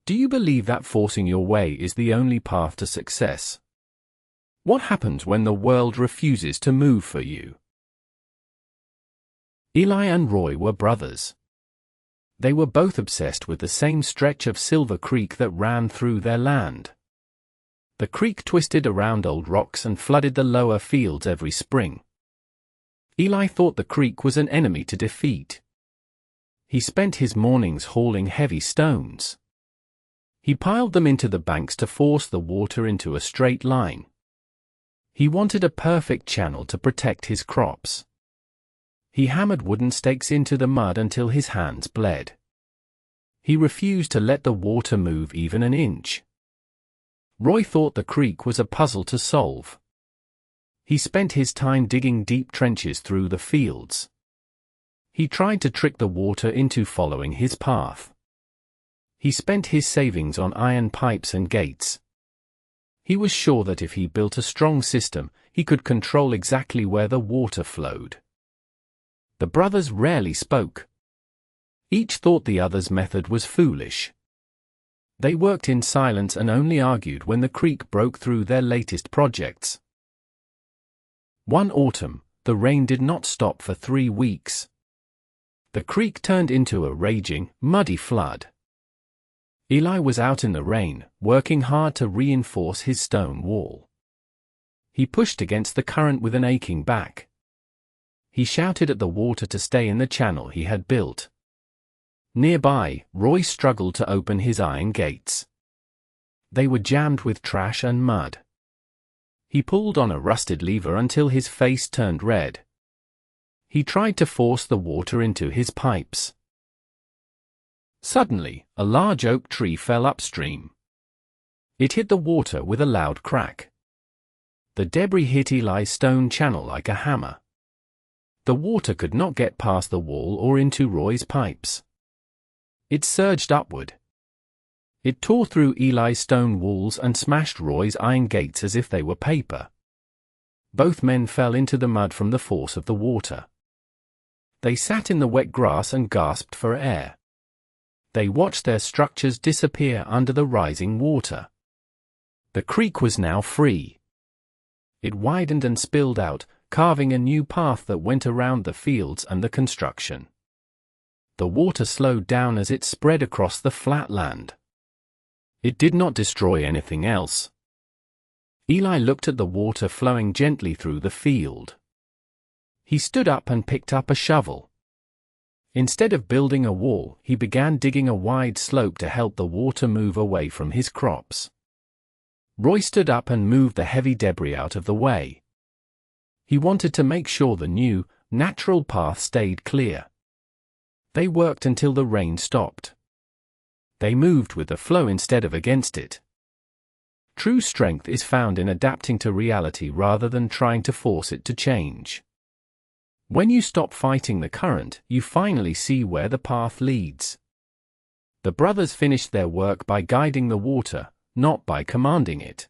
Do you believe that forcing your way is the only path to success? What happens when the world refuses to move for you? Eli and Roy were brothers. They were both obsessed with the same stretch of Silver Creek that ran through their land. The creek twisted around old rocks and flooded the lower fields every spring. Eli thought the creek was an enemy to defeat. He spent his mornings hauling heavy stones. He piled them into the banks to force the water into a straight line. He wanted a perfect channel to protect his crops. He hammered wooden stakes into the mud until his hands bled. He refused to let the water move even an inch. Roy thought the creek was a puzzle to solve. He spent his time digging deep trenches through the fields. He tried to trick the water into following his path. He spent his savings on iron pipes and gates. He was sure that if he built a strong system, he could control exactly where the water flowed. The brothers rarely spoke. Each thought the other's method was foolish. They worked in silence and only argued when the creek broke through their latest projects. One autumn, the rain did not stop for 3 weeks. The creek turned into a raging, muddy flood. Eli was out in the rain, working hard to reinforce his stone wall. He pushed against the current with an aching back. He shouted at the water to stay in the channel he had built. Nearby, Roy struggled to open his iron gates. They were jammed with trash and mud. He pulled on a rusted lever until his face turned red. He tried to force the water into his pipes. Suddenly, a large oak tree fell upstream. It hit the water with a loud crack. The debris hit Eli's stone channel like a hammer. The water could not get past the wall or into Roy's pipes. It surged upward. It tore through Eli's stone walls and smashed Roy's iron gates as if they were paper. Both men fell into the mud from the force of the water. They sat in the wet grass and gasped for air. They watched their structures disappear under the rising water. The creek was now free. It widened and spilled out, carving a new path that went around the fields and the construction. The water slowed down as it spread across the flat land. It did not destroy anything else. Eli looked at the water flowing gently through the field. He stood up and picked up a shovel. Instead of building a wall, he began digging a wide slope to help the water move away from his crops. Roy stood up and moved the heavy debris out of the way. He wanted to make sure the new, natural path stayed clear. They worked until the rain stopped. They moved with the flow instead of against it. True strength is found in adapting to reality rather than trying to force it to change. When you stop fighting the current, you finally see where the path leads. The brothers finished their work by guiding the water, not by commanding it.